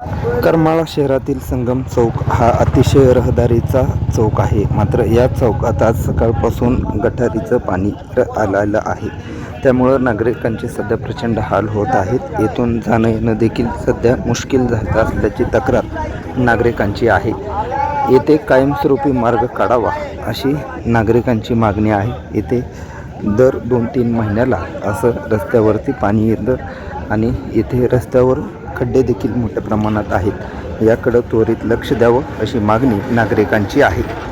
करमाळा शहरातील संगम चौक हा अतिशय रहदारीचा चौक आहे. मात्र या चौकात आज सकाळपासून गटारीचं पाणी आलेलं आहे. त्यामुळं नागरिकांचे सध्या प्रचंड हाल होत आहेत. येथून जाणं येणं देखील सध्या मुश्किल झालं असल्याची तक्रार नागरिकांची आहे. येथे कायमस्वरूपी मार्ग काढावा अशी नागरिकांची मागणी आहे. येथे दर 2-3 महिन्याला असं रस्त्यावरती पाणी येतं आणि येथे रस्त्यावर खड्डे देखील मोठ्या प्रमाणात आहेत. याकडं त्वरित लक्ष द्यावं अशी मागणी नागरिकांची आहे.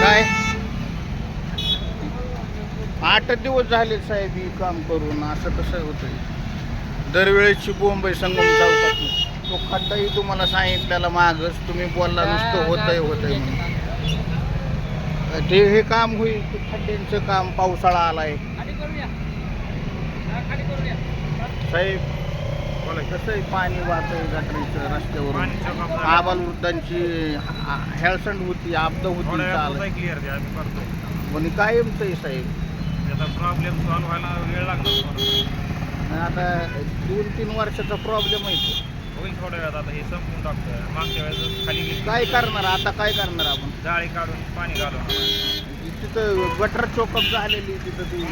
काय 8 दिवस झाले साहेब ही काम करून. असं कसं होतंय? दरवेळेची बोंब आहे संगम चौकात. तो खड्डाही तुम्हाला सांगितलेला मागच तुम्ही बोलला नुसतं होतंय म्हणून. ते हे काम होईल ते खड्ड्यांचं काम. पावसाळा आलाय साहेब. कसं आहे पाणी वाहतंय गटारीचं रस्त्यावरून. आबालवृद्धांची हेळसंड होती, आपदा होती. पण कायमचं आहे साहेब. प्रॉब्लेम सॉल्व्ह व्हायला वेळ लागणार. आता 2-3 वर्षाचा प्रॉब्लेम आहे तो. होईल थोड्या वेळात. आता हे संपून टाकतं. मागच्या वेळेस खाली गेली काय करणार आता? काय करणार आपण? जाळी काढून पाणी घालून तिथं गटर चोकअप झालेली तिथं ती.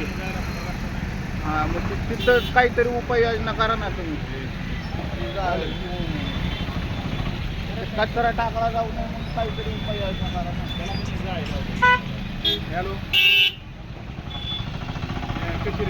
हां, मग तिथं काहीतरी उपाययोजना करा ना तुम्ही. कचरा टाकला जाऊ नये मग काहीतरी उपाययोजना करा ना. हॅलो कशी